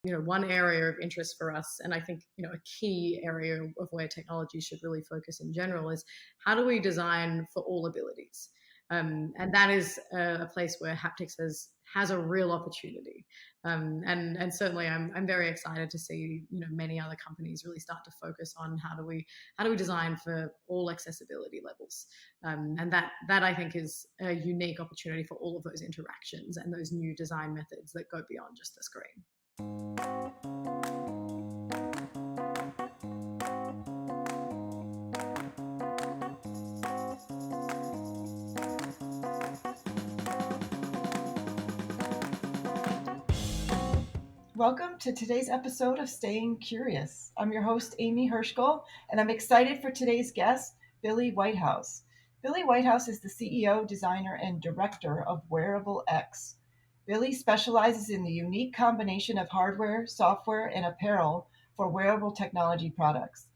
one area of interest for us, and I think, a key area of where technology should really focus in general, is how do we design for all abilities? And that is a place where haptics has a real opportunity. And certainly I'm very excited to see, many other companies really start to focus on how do we design for all accessibility levels. And that I think is a unique opportunity for all of those interactions and those new design methods that go beyond just the screen. Welcome to today's episode of Staying Curious. I'm your host, Aimee Heuschkel, and I'm excited for today's guest, Billie Whitehouse. Billie Whitehouse is the CEO, designer, and director of Wearable X. Billie specializes in the unique combination of hardware, software, and apparel for wearable technology products.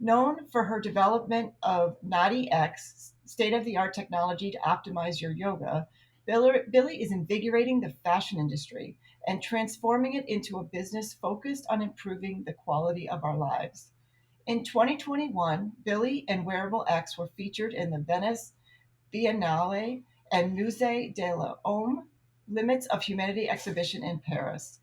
Known for her development of Nadi X, state-of-the-art technology to optimize your yoga, Billie is invigorating the fashion industry and transforming it into a business focused on improving the quality of our lives. In 2021, Billie and Wearable X were featured in the Venice Biennale and Musée de l'Homme Limits of Humanity exhibition in Paris.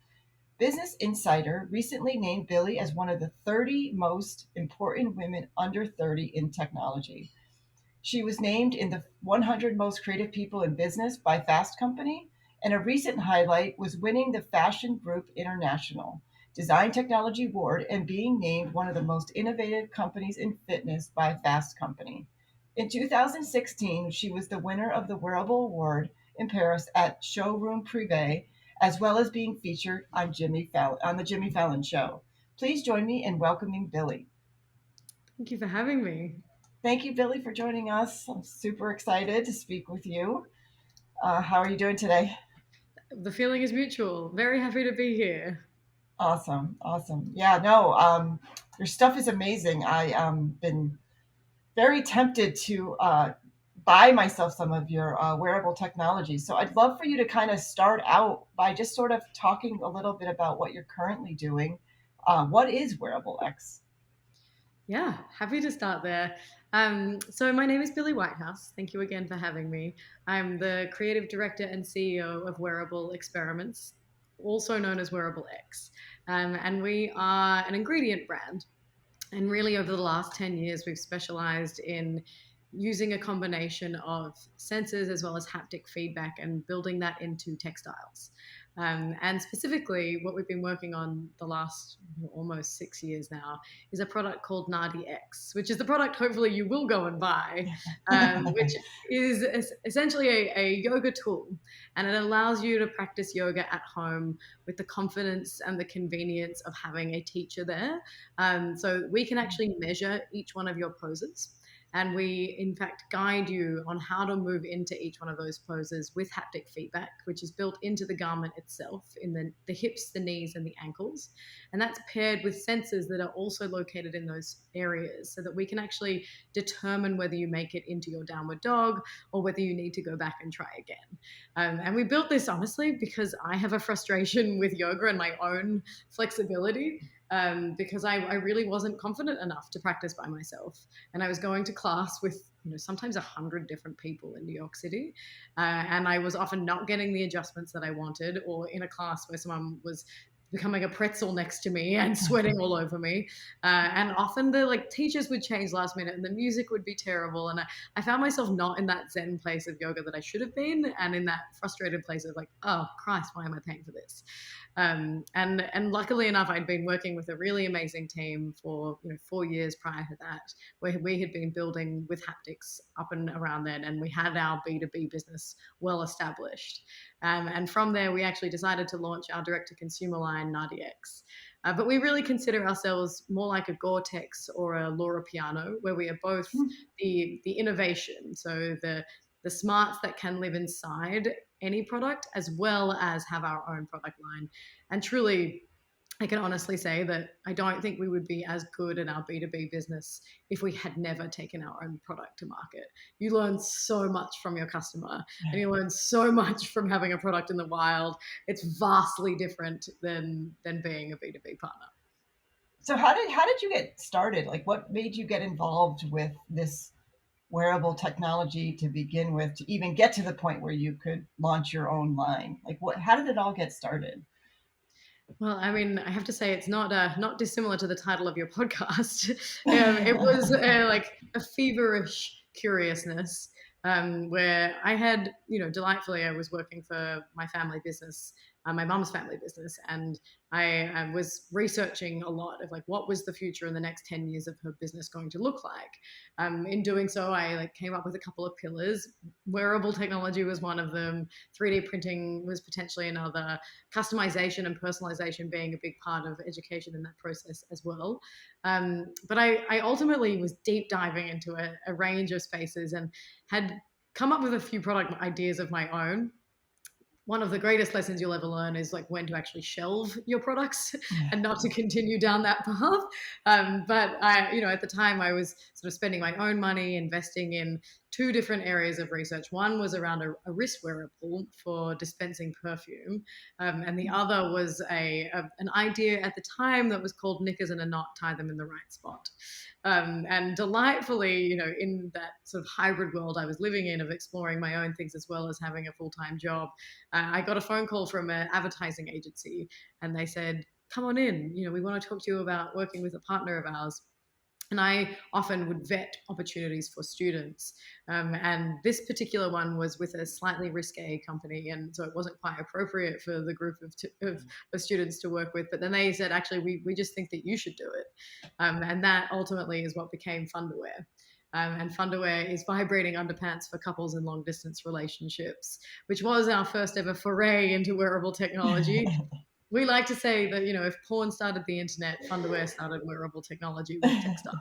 Business Insider recently named Billie as one of the 30 most important women under 30 in technology. She was named in the 100 most creative people in business by Fast Company, and a recent highlight was winning the Fashion Group International Design Technology Award and being named one of the most innovative companies in fitness by Fast Company. In 2016, she was the winner of the Wearable Award in Paris at Showroom Privé, as well as being featured on the Jimmy Fallon Show. Please join me in welcoming Billie. Thank you for having me. Thank you, Billie, for joining us. I'm super excited to speak with you. How are you doing today? The feeling is mutual. Very happy to be here. Awesome. Yeah, no, your stuff is amazing. I been very tempted to buy myself some of your wearable technology. So I'd love for you to kind of start out by just sort of talking a little bit about what you're currently doing. What is Wearable X? Yeah, happy to start there. So my name is Billie Whitehouse. Thank you again for having me. I'm the creative director and CEO of Wearable Experiments, also known as Wearable X. And we are an ingredient brand. And really, over the last 10 years, we've specialized in using a combination of sensors as well as haptic feedback and building that into textiles. And specifically, what we've been working on the last almost 6 years now is a product called Nadi X, which is the product hopefully you will go and buy, which is essentially a yoga tool. And it allows you to practice yoga at home with the confidence and the convenience of having a teacher there. So we can actually measure each one of your poses. And we, in fact, guide you on how to move into each one of those poses with haptic feedback, which is built into the garment itself in the hips, the knees, and the ankles. And that's paired with sensors that are also located in those areas so that we can actually determine whether you make it into your downward dog or whether you need to go back and try again. And we built this, honestly, because I have a frustration with yoga and my own flexibility. Because I really wasn't confident enough to practice by myself. And I was going to class with sometimes 100 different people in New York City. And I was often not getting the adjustments that I wanted, or in a class where someone was becoming a pretzel next to me and sweating all over me. And often the teachers would change last minute and the music would be terrible. And I found myself not in that zen place of yoga that I should have been, and in that frustrated place of oh Christ, why am I paying for this? And luckily enough, I'd been working with a really amazing team for 4 years prior to that, where we had been building with haptics up and around then, and we had our B2B business well established. And from there, we actually decided to launch our direct-to-consumer line, Nadi X. But we really consider ourselves more like a Gore-Tex or a Laura Piano, where we are both the innovation, so the smarts that can live inside any product, as well as have our own product line. And truly, I can honestly say that I don't think we would be as good in our B2B business if we had never taken our own product to market. You learn so much from your customer and you learn so much from having a product in the wild. It's vastly different than being a B2B partner. So how did you get started? Like, what made you get involved with this wearable technology to begin with, to even get to the point where you could launch your own line? Like, what? How did it all get started? Well, I mean, I have to say it's not dissimilar to the title of your podcast. It was like a feverish curiousness, where I had, delightfully, I was working for my family business, my mom's family business, and I was researching a lot of like what was the future in the next 10 years of her business going to look like. In doing so, I like came up with a couple of pillars. Wearable technology was one of them. 3D printing was potentially another, customization and personalization being a big part of education in that process as well. But I ultimately was deep diving into a range of spaces and had come up with a few product ideas of my own. One of the greatest lessons you'll ever learn is like when to actually shelve your products and not to continue down that path. But at the time I was sort of spending my own money investing in two different areas of research. One was around a wrist wearable for dispensing perfume, and the other was an idea at the time that was called knickers in a knot, tie them in the right spot. And delightfully, in that sort of hybrid world I was living in of exploring my own things as well as having a full-time job, I got a phone call from an advertising agency and they said, come on in, we want to talk to you about working with a partner of ours. And I often would vet opportunities for students. And this particular one was with a slightly risque company. And so it wasn't quite appropriate for the group of students to work with. But then they said, actually, we just think that you should do it. And that ultimately is what became Funderwear. And Funderwear is vibrating underpants for couples in long distance relationships, which was our first ever foray into wearable technology. We like to say that, if porn started the internet, Funderwear started wearable technology with textiles.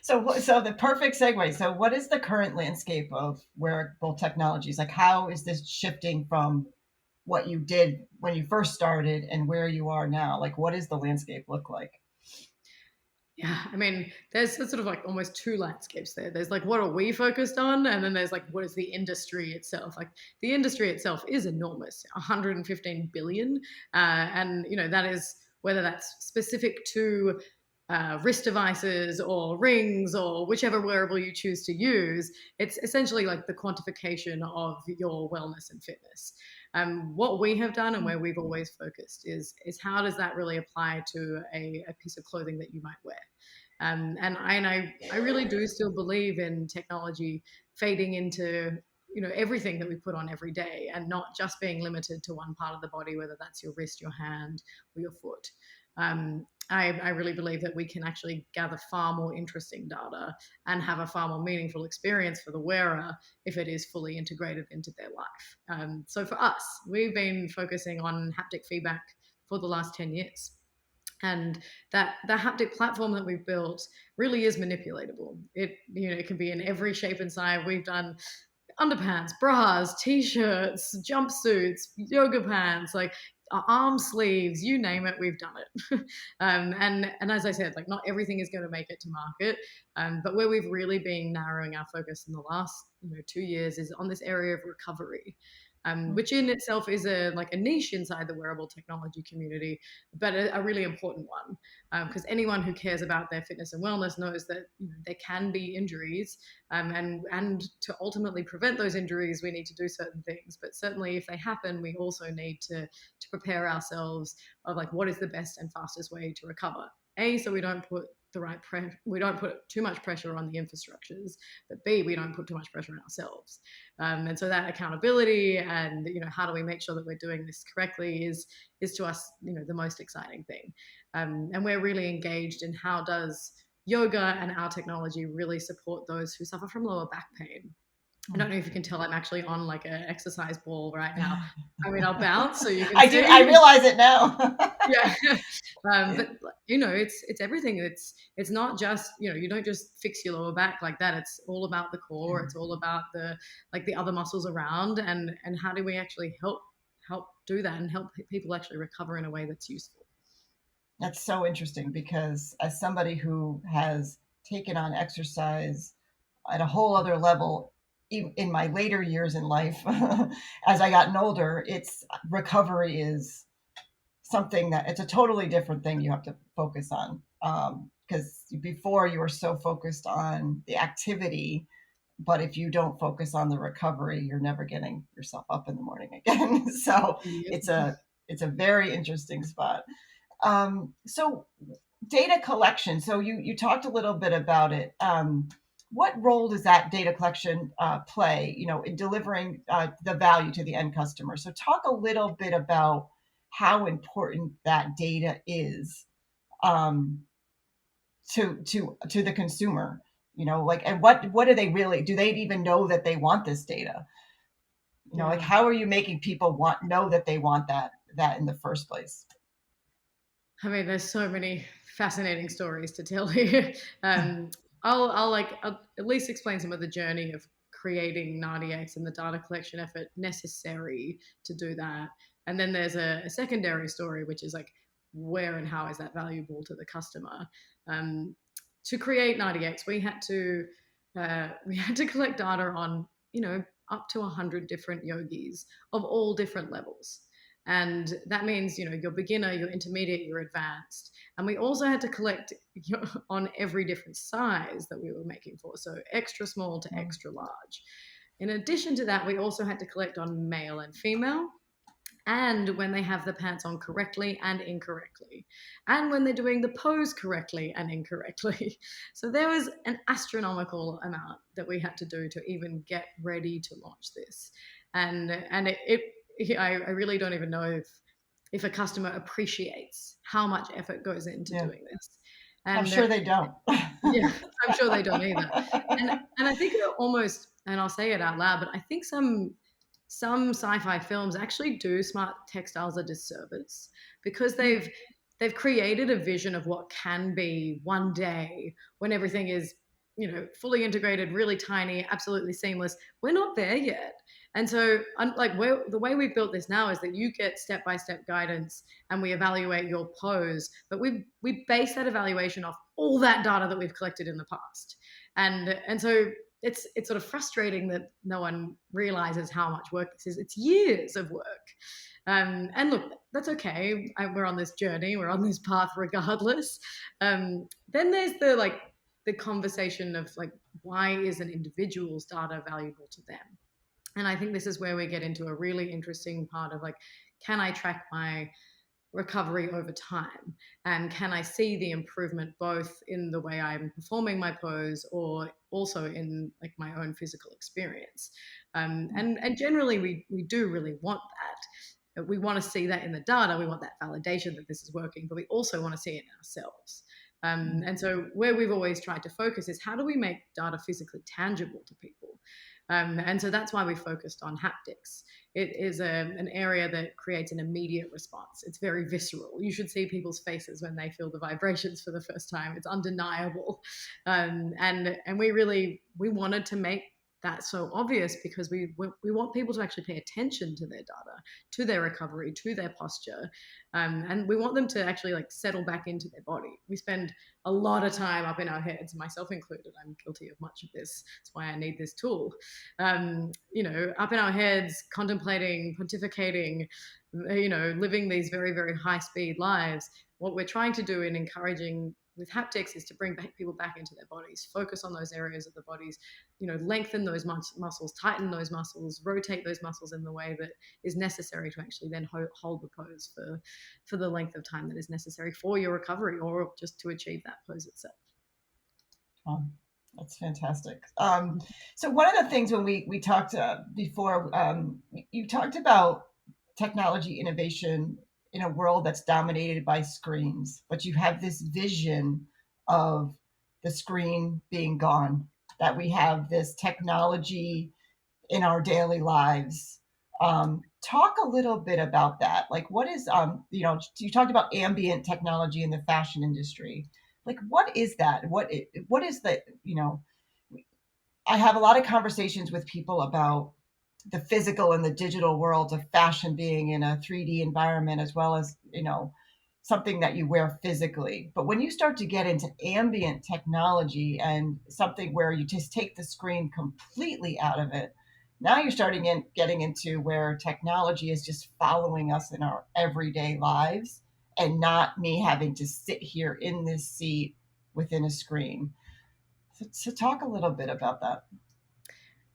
So the perfect segue. So what is the current landscape of wearable technologies? Like, how is this shifting from what you did when you first started and where you are now? Like, what does the landscape look like? Yeah, I mean, there's sort of like almost two landscapes there. There's like, what are we focused on? And then there's like, what is the industry itself? Like, the industry itself is enormous, 115 billion. And, that is whether that's specific to wrist devices or rings or whichever wearable you choose to use. It's essentially like the quantification of your wellness and fitness. What we have done and where we've always focused is how does that really apply to a piece of clothing that you might wear? And I really do still believe in technology fading into everything that we put on every day and not just being limited to one part of the body, whether that's your wrist, your hand, or your foot. I really believe that we can actually gather far more interesting data and have a far more meaningful experience for the wearer if it is fully integrated into their life. So for us, we've been focusing on haptic feedback for the last 10 years. And that the haptic platform that we've built really is manipulatable. It can be in every shape and size. We've done underpants, bras, t-shirts, jumpsuits, yoga pants, like arm sleeves, you name it, we've done it. And as I said, like not everything is going to make it to market, but where we've really been narrowing our focus in the last 2 years is on this area of recovery. Which in itself is a niche inside the wearable technology community, but a really important one, because anyone who cares about their fitness and wellness knows that there can be injuries, and to ultimately prevent those injuries, we need to do certain things. But certainly, if they happen, we also need to prepare ourselves of like what is the best and fastest way to recover. So we don't put we don't put too much pressure on the infrastructures, but B, we don't put too much pressure on ourselves. And so that accountability and how do we make sure that we're doing this correctly is to us the most exciting thing. And we're really engaged in how does yoga and our technology really support those who suffer from lower back pain. I don't know if you can tell I'm actually on like an exercise ball right now. I mean, I'll bounce so you can see. I realize it now. Yeah. But it's everything. It's not just, you don't just fix your lower back like that. It's all about the core. It's all about the other muscles around and how do we actually help do that and help people actually recover in a way that's useful. That's so interesting because as somebody who has taken on exercise at a whole other level in my later years in life, as I gotten older, it's recovery is something that it's a totally different thing you have to focus on. Because before you were so focused on the activity, but if you don't focus on the recovery, you're never getting yourself up in the morning again. So Yep. it's a very interesting spot. So data collection. So you talked a little bit about it. What role does that data collection play, in delivering the value to the end customer? So talk a little bit about how important that data is um, to the consumer. Like, and what do they really? Do they even know that they want this data? Like, Yeah. how are you making people know that they want that in the first place? I mean, there's so many fascinating stories to tell here. um, I'll at least explain some of the journey of creating Nadi X and the data collection effort necessary to do that. And then there's a secondary story, which is like, where and how is that valuable to the customer? Um, to create Nadi X, we had to collect data on up to 100 different yogis of all different levels. And that means, you're beginner, you're intermediate, you're advanced. And we also had to collect on every different size that we were making for. So extra small to extra large. In addition to that, we also had to collect on male and female, and when they have the pants on correctly and incorrectly, and when they're doing the pose correctly and incorrectly. So there was an astronomical amount that we had to do to even get ready to launch this. And I really don't even know if a customer appreciates how much effort goes into Yeah, doing this. I'm And sure they don't. yeah, I'm sure they don't either. And I think it almost, and I'll say it out loud, but I think some sci-fi films actually do smart textiles a disservice because they've created a vision of what can be one day when everything is fully integrated, really tiny, absolutely seamless. We're not there yet. And so like the way we've built this now is that you get step-by-step guidance and we evaluate your pose, but we base that evaluation off all that data that we've collected in the past. And so it's sort of frustrating that no one realizes how much work this is. It's years of work. And look, that's okay. We're on this journey. We're on this path regardless. Then there's the conversation of like, why is an individual's data valuable to them? And I think this is where we get into a really interesting part of like, can I track my recovery over time, and can I see the improvement both in the way I'm performing my pose or also in like my own physical experience? And generally we do really want that. We want to see that in the data. We want that validation that this is working, but we also want to see it in ourselves. And so where we've always tried to focus is how do we make data physically tangible to people? And so that's why we focused on haptics. It is an area that creates an immediate response. It's very visceral. You should see people's faces when they feel the vibrations for the first time. It's undeniable. And we wanted to make that so obvious because we want people to actually pay attention to their data, to their recovery, to their posture, and we want them to actually like settle back into their body. We spend a lot of time up in our heads, myself included. I'm guilty of much of this. That's why I need this tool. Up in our heads, contemplating, pontificating, living these very, very high speed lives. What we're trying to do in encouraging with haptics is to bring people back into their bodies, focus on those areas of the bodies, lengthen those muscles, tighten those muscles, rotate those muscles in the way that is necessary to actually then hold the pose for the length of time that is necessary for your recovery or just to achieve that pose itself. That's fantastic. So one of the things when we talked before, you talked about technology innovation in a world that's dominated by screens, but you have this vision of the screen being gone, that we have this technology in our daily lives. Talk a little bit about that. Like, what is, you talked about ambient technology in the fashion industry. Like, what is that? What is that? I have a lot of conversations with people about the physical and the digital worlds of fashion being in a 3D environment, as well as, something that you wear physically. But when you start to get into ambient technology and something where you just take the screen completely out of it, now you're getting into where technology is just following us in our everyday lives and not me having to sit here in this seat within a screen. So talk a little bit about that.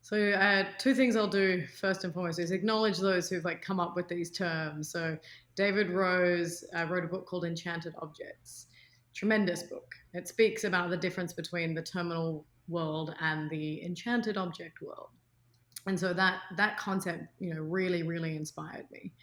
So two things I'll do first and foremost is acknowledge those who've like come up with these terms. So David Rose wrote a book called Enchanted Objects. Tremendous book. It speaks about the difference between the terminal world and the enchanted object world. And so that concept, really inspired me.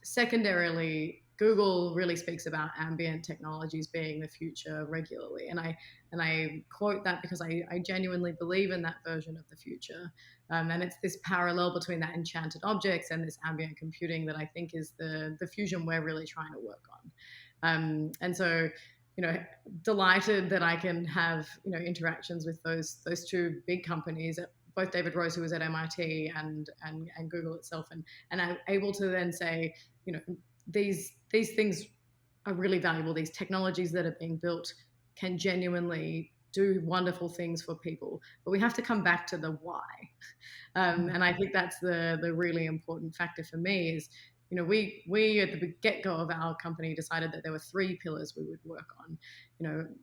Secondarily, Google really speaks about ambient technologies being the future regularly, and I quote that because I genuinely believe in that version of the future, and it's this parallel between that enchanted objects and this ambient computing that I think is the fusion we're really trying to work on, and so. Delighted that I can have interactions with those two big companies, both David Rose, who was at MIT, and Google itself, and I'm able to then say, these things are really valuable. These technologies that are being built can genuinely do wonderful things for people, but we have to come back to the why. And I think that's the really important factor for me is, we at the get-go of our company decided that there were three pillars we would work on.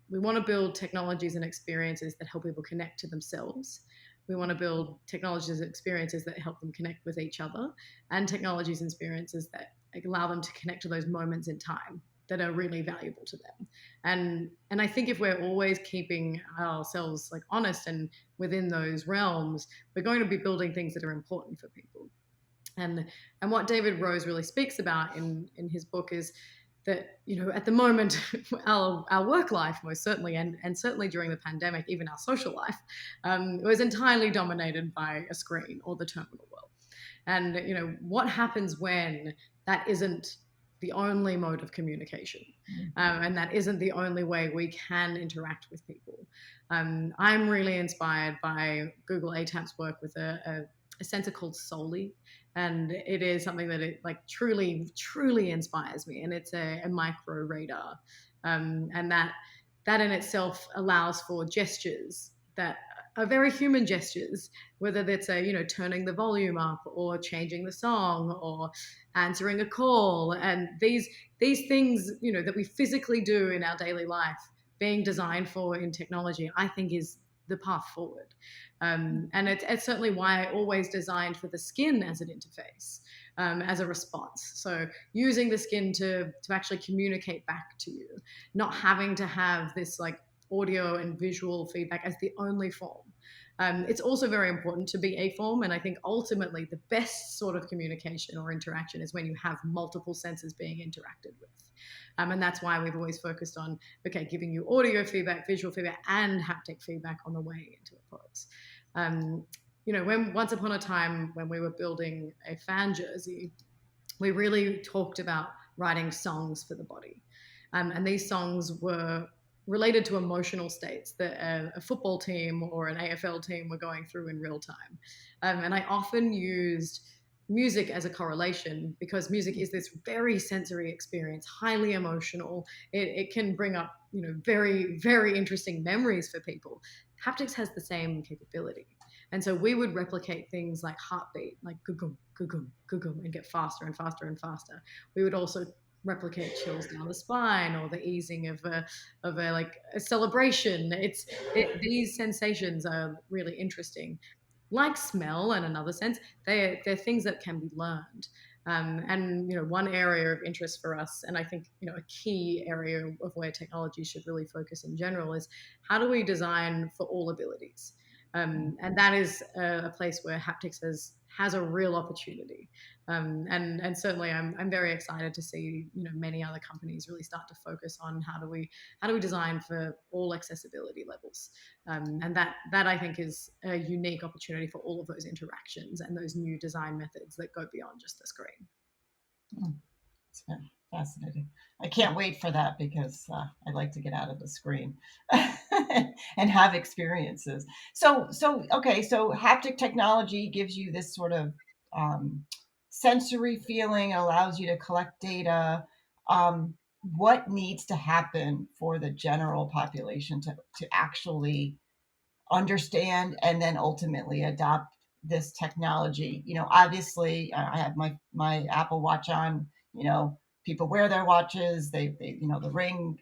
We want to build technologies and experiences that help people connect to themselves. We want to build technologies and experiences that help them connect with each other, and technologies and experiences that allow them to connect to those moments in time that are really valuable to them. And I think if we're always keeping ourselves like honest and within those realms, we're going to be building things that are important for people. And what David Rose really speaks about in his book is that, at the moment, our work life, most certainly, and certainly during the pandemic, even our social life, was entirely dominated by a screen or the terminal world. And, what happens when that isn't the only mode of communication, and that isn't the only way we can interact with people? I'm really inspired by Google ATAP's work with a sensor called Soli, and it is something that it like truly inspires me, and it's a micro radar, and that in itself allows for gestures that are very human gestures, whether that's turning the volume up or changing the song or answering a call, and these things that we physically do in our daily life being designed for in technology, I think is the path forward. And it's certainly why I always designed for the skin as an interface, as a response. So using the skin to actually communicate back to you, not having to have this like audio and visual feedback as the only form. It's also very important to be a form, and I think ultimately the best sort of communication or interaction is when you have multiple senses being interacted with. And that's why we've always focused on, giving you audio feedback, visual feedback, and haptic feedback on the way into a pose. When once upon a time when we were building a fan jersey, we really talked about writing songs for the body. And these songs were related to emotional states that a football team or an AFL team were going through in real time. And I often used music as a correlation because music is this very sensory experience, highly emotional. It can bring up, very, very interesting memories for people. Haptics has the same capability. And so we would replicate things like heartbeat, like gugum, gugum, gugum, and get faster and faster and faster. We would also replicate chills down the spine or the easing of a like a celebration. These sensations are really interesting. Like smell, in another sense, they're things that can be learned. And one area of interest for us, and I think a key area of where technology should really focus in general, is how do we design for all abilities? And that is a place where haptics has a real opportunity. And certainly I'm very excited to see many other companies really start to focus on how do we design for all accessibility levels, and that I think is a unique opportunity for all of those interactions and those new design methods that go beyond just the screen. It's fascinating. I can't wait for that because I like to get out of the screen and have experiences. So haptic technology gives you this sort of sensory feeling, allows you to collect data. what needs to happen for the general population to actually understand and then ultimately adopt this technology? Obviously, I have my Apple Watch on. People wear their watches. They the ring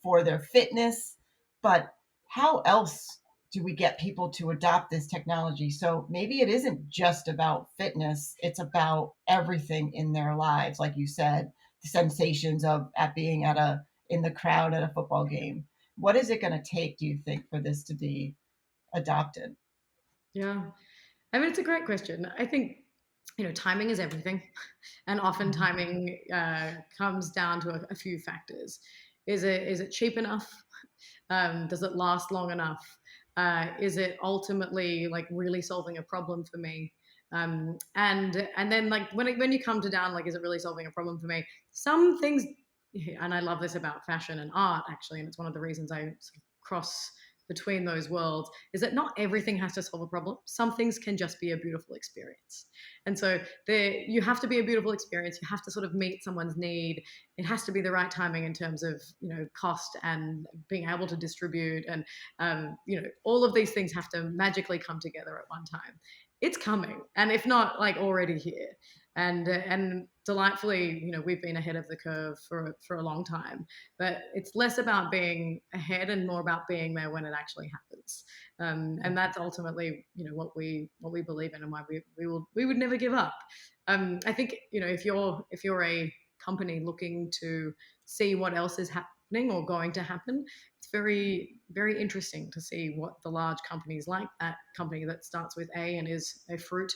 for their fitness, but how else do we get people to adopt this technology? So maybe it isn't just about fitness; it's about everything in their lives, like you said, the sensations of at being in the crowd at a football game. What is it going to take, do you think, for this to be adopted? Yeah. I mean, it's a great question. I think, timing is everything. And often Mhm. timing comes down to a few factors. Is it cheap enough? Does it last long enough? Is it ultimately like really solving a problem for me? And then like when you come to down, like, is it really solving a problem for me? Some things, and I love this about fashion and art actually, and it's one of the reasons I sort of cross between those worlds, is that not everything has to solve a problem. Some things can just be a beautiful experience. And so you have to be a beautiful experience. You have to sort of meet someone's need. It has to be the right timing in terms of, cost and being able to distribute. And, all of these things have to magically come together at one time. It's coming. And if not, like, already here. And delightfully, we've been ahead of the curve for a long time, but it's less about being ahead and more about being there when it actually happens. And that's ultimately, what we believe in, and why we would never give up. I think, if you're a company looking to see what else is happening or going to happen, it's very, very interesting to see what the large companies, like that company that starts with A and is a fruit,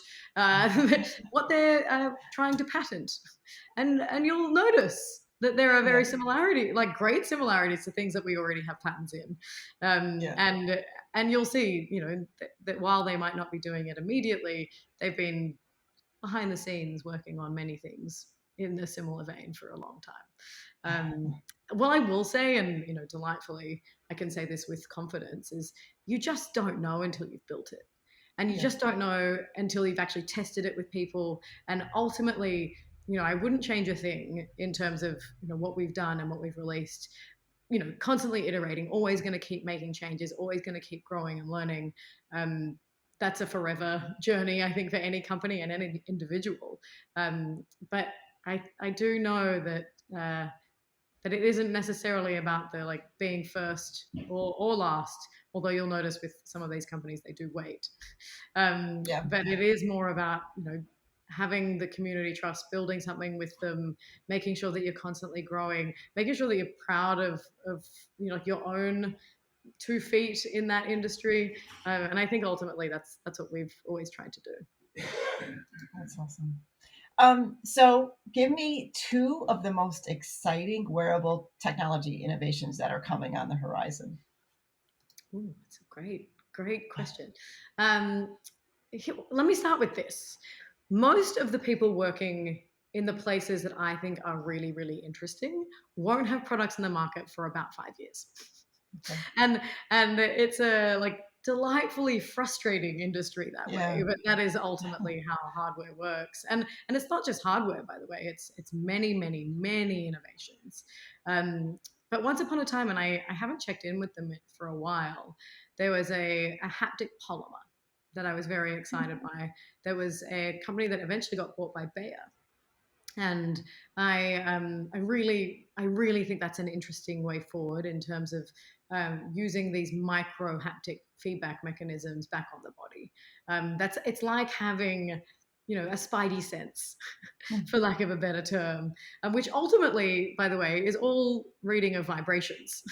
what they're trying to patent, and you'll notice that there are Yeah, like great similarities to things that we already have patents in, yeah, and you'll see, that while they might not be doing it immediately, they've been behind the scenes working on many things in a similar vein for a long time. What I will say, and delightfully, I can say this with confidence, is you just don't know until you've built it. And you yeah, just don't know until you've actually tested it with people. And ultimately, I wouldn't change a thing in terms of what we've done and what we've released. Constantly iterating, always going to keep making changes, always going to keep growing and learning. Um, that's a forever journey, I think, for any company and any individual. But I do know that it isn't necessarily about the like being first or last, although you'll notice with some of these companies they do wait. yeah. But it is more about having the community trust, building something with them, making sure that you're constantly growing, making sure that you're proud of like your own 2 feet in that industry. And I think ultimately that's what we've always tried to do. That's awesome. So give me two of the most exciting wearable technology innovations that are coming on the horizon. Ooh, that's a great question. Um, Let me start with this. Most of the people working in the places that I think are really, really interesting won't have products in the market for about 5 years. Okay. and and it's a like delightfully frustrating industry that way, Yeah. but that is ultimately how hardware works. And it's not just hardware, by the way. It's many, many, many innovations. But once upon a time, and I haven't checked in with them for a while, there was a haptic polymer that I was very excited by. There was a company that eventually got bought by Bayer, and I really think that's an interesting way forward in terms of using these micro haptic feedback mechanisms back on the body. It's like having a spidey sense, for lack of a better term, which ultimately, by the way, is all reading of vibrations.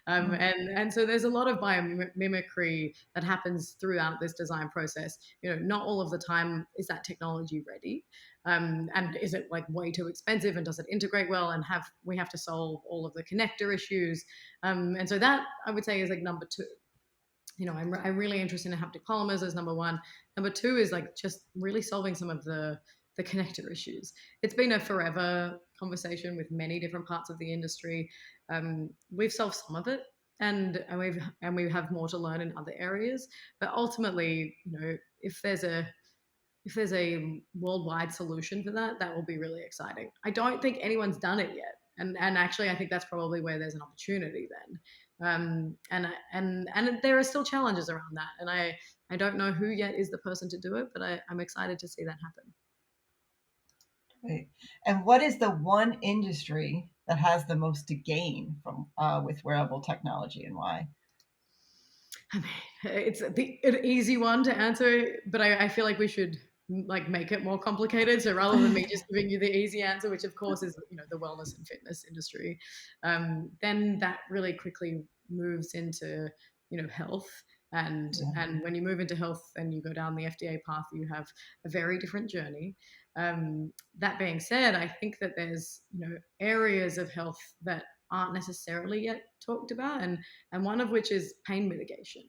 And so there's a lot of biomimicry that happens throughout this design process. Not all of the time is that technology ready. And is it like way too expensive, and does it integrate well, and we have to solve all of the connector issues. And so that, I would say, is like number two. I'm really interested in haptic polymers as number one. Number two is like just really solving some of the connector issues. It's been a forever conversation with many different parts of the industry. We've solved some of it, and we have more to learn in other areas. But ultimately, if there's a worldwide solution for that, that will be really exciting. I don't think anyone's done it yet. and actually I think that's probably where there's an opportunity then. And there are still challenges around that, and I don't know who yet is the person to do it, but I'm excited to see that happen. Right. And what is the one industry that has the most to gain from with wearable technology, and why? I mean, it's an easy one to answer, but I feel like we should like make it more complicated. So rather than me just giving you the easy answer, which of course is the wellness and fitness industry, then that really quickly moves into health. And when you move into health and you go down the FDA path, you have a very different journey. That being said, I think that there's areas of health that aren't necessarily yet talked about, and one of which is pain mitigation.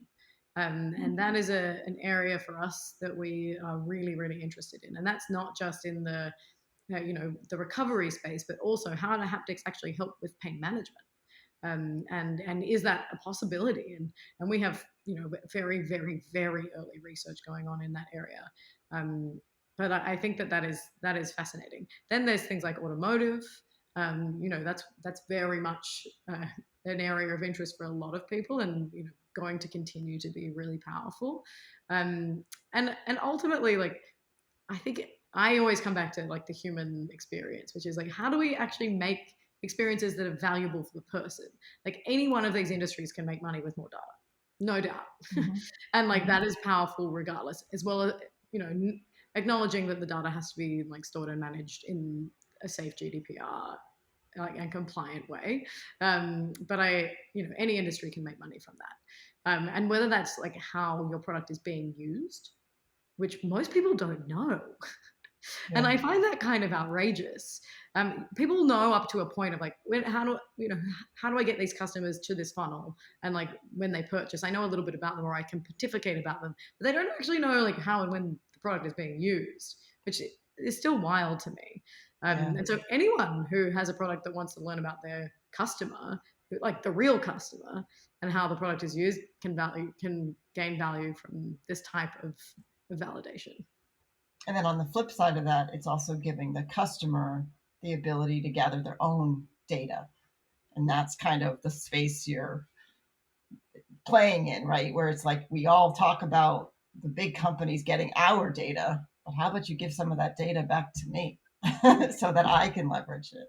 And that is an area for us that we are really, really interested in. And that's not just in the recovery space, but also how do haptics actually help with pain management? And is that a possibility? And we have very, very, very early research going on in that area. But I think that is fascinating. Then there's things like automotive. That's very much an area of interest for a lot of people, and going to continue to be really powerful. And ultimately, like, I think I always come back to like the human experience, which is like, how do we actually make experiences that are valuable for the person? Like, any one of these industries can make money with more data, no doubt. Mm-hmm. And like, that is powerful regardless, as well as acknowledging that the data has to be like stored and managed in a safe GDPR and compliant way. But any industry can make money from that. And whether that's like how your product is being used, which most people don't know. Yeah. And I find that kind of outrageous. People know up to a point of like, how do I get these customers to this funnel? And like when they purchase, I know a little bit about them, or I can pontificate about them, but they don't actually know like how and when the product is being used, which is still wild to me. And so anyone who has a product that wants to learn about their customer, like the real customer, and how the product is used, can gain value from this type of validation. And then on the flip side of that, it's also giving the customer the ability to gather their own data. And that's kind of the space you're playing in, right? Where it's like, we all talk about the big companies getting our data, but how about you give some of that data back to me so that I can leverage it?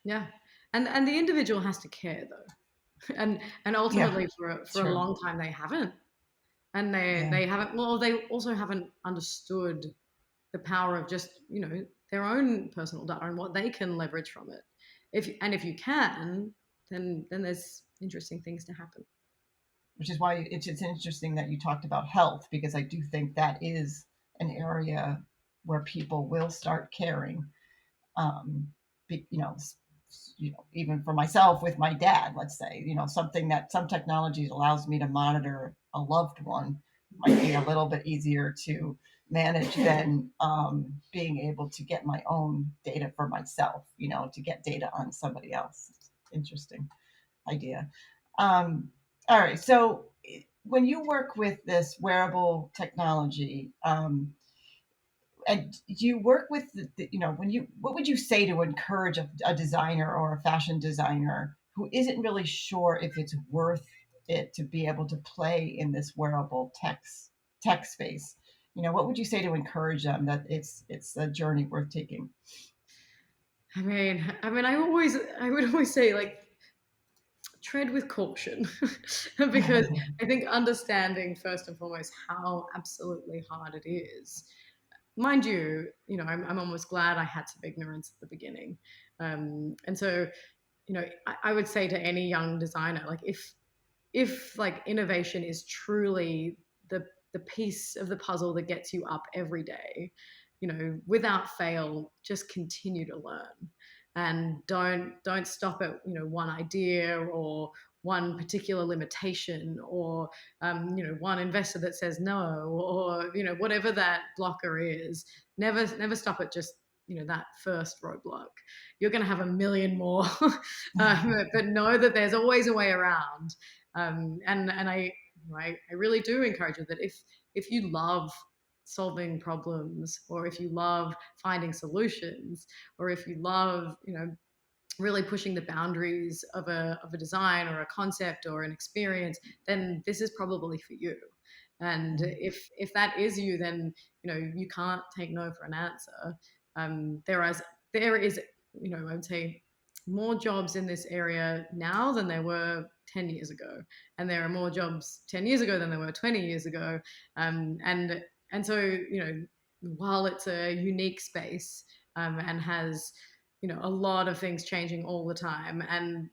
Yeah. And the individual has to care though. And ultimately for a long time they haven't. And they haven't, well, they also haven't understood the power of just, their own personal data and what they can leverage from it. If you can, then there's interesting things to happen. Which is why it's interesting that you talked about health, because I do think that is an area where people will start caring. Even for myself with my dad, let's say, something that some technologies allows me to monitor a loved one might be a little bit easier to manage than being able to get my own data for myself, to get data on somebody else. Interesting idea. All right. So when you work with this wearable technology, and do you work with what would you say to encourage a designer or a fashion designer who isn't really sure if it's worth it to be able to play in this wearable tech space? What would you say to encourage them that it's a journey worth taking? I mean, I would always say, like, tread with caution, because I think understanding first and foremost how absolutely hard it is. Mind you, I'm almost glad I had some ignorance at the beginning. And so, I would say to any young designer, like, if like innovation is truly the piece of the puzzle that gets you up every day, without fail, just continue to learn, and don't stop at one idea or one particular limitation, or one investor that says no, or whatever that blocker is. Never stop at just that first roadblock. You're going to have a million more, but know that there's always a way around. And I really do encourage you that if you love solving problems, or if you love finding solutions, or if you love really pushing the boundaries of a design or a concept or an experience, then this is probably for you. And if that is you, then you can't take no for an answer. There is, I would say, more jobs in this area now than there were 10 years ago, and there are more jobs 10 years ago than there were 20 years ago. And so while it's a unique space, and has a lot of things changing all the time, and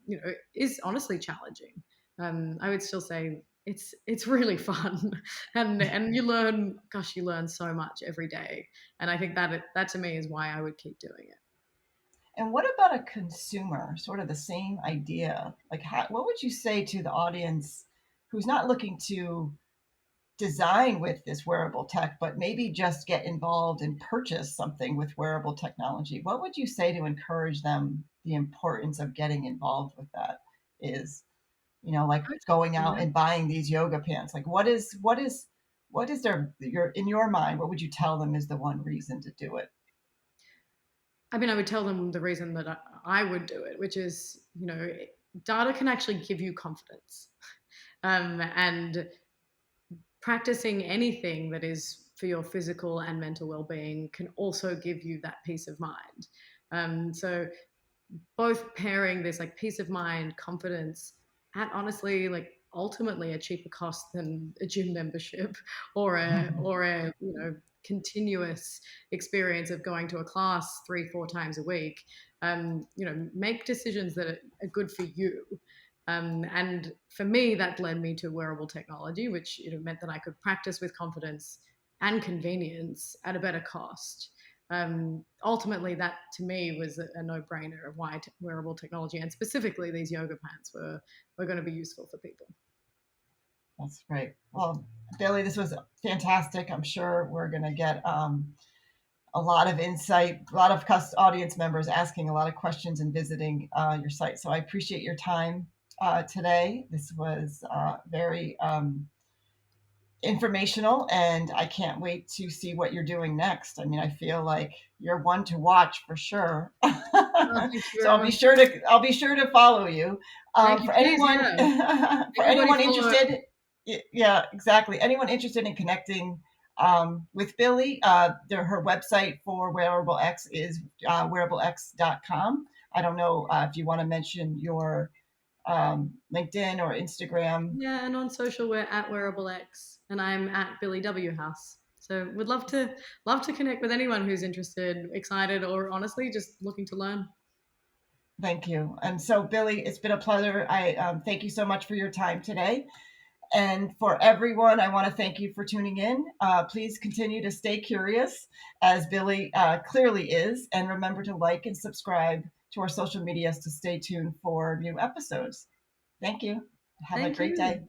is honestly challenging, I would still say it's really fun. And you learn so much every day, and I think that to me is why I would keep doing it. And what about a consumer? Sort of the same idea. Like, what would you say to the audience who's not looking to design with this wearable tech, but maybe just get involved and purchase something with wearable technology? What would you say to encourage them the importance of getting involved with that is? Like going out Yeah. and buying these yoga pants. Like, what is in your mind, what would you tell them is the one reason to do it? I mean, I would tell them the reason that I would do it, which is, data can actually give you confidence. And practicing anything that is for your physical and mental well-being can also give you that peace of mind. So both pairing this like peace of mind, confidence, at honestly like ultimately a cheaper cost than a gym membership or a continuous experience of going to a class 3-4 times a week. Make decisions that are good for you. And for me, that led me to wearable technology, which meant that I could practice with confidence and convenience at a better cost. Ultimately, that to me was a no-brainer of why wearable technology, and specifically these yoga pants, were going to be useful for people. That's great. Well, Billie, this was fantastic. I'm sure we're going to get a lot of insight, a lot of audience members asking a lot of questions and visiting your site. So I appreciate your time today. This was very informational, and I can't wait to see what you're doing next. I mean, I feel like you're one to watch for sure. Oh, thank you So very much. I'll be sure to follow you. Thank you, For please. anyone Yeah, for everybody anyone follow. interested, yeah, exactly. Anyone interested in connecting with Billie, her website for Wearable X is wearablex.com. I don't know if you want to mention your LinkedIn or Instagram. Yeah, and on social we're at Wearable X, and I'm at Billie W House. So would love to connect with anyone who's interested, excited, or honestly just looking to learn. Thank you. And so, Billie, it's been a pleasure. I thank you so much for your time today. And for everyone, I want to thank you for tuning in. Please continue to stay curious, as Billie clearly is. And remember to like and subscribe to our social medias to stay tuned for new episodes. Thank you. Have a Thank great you. day.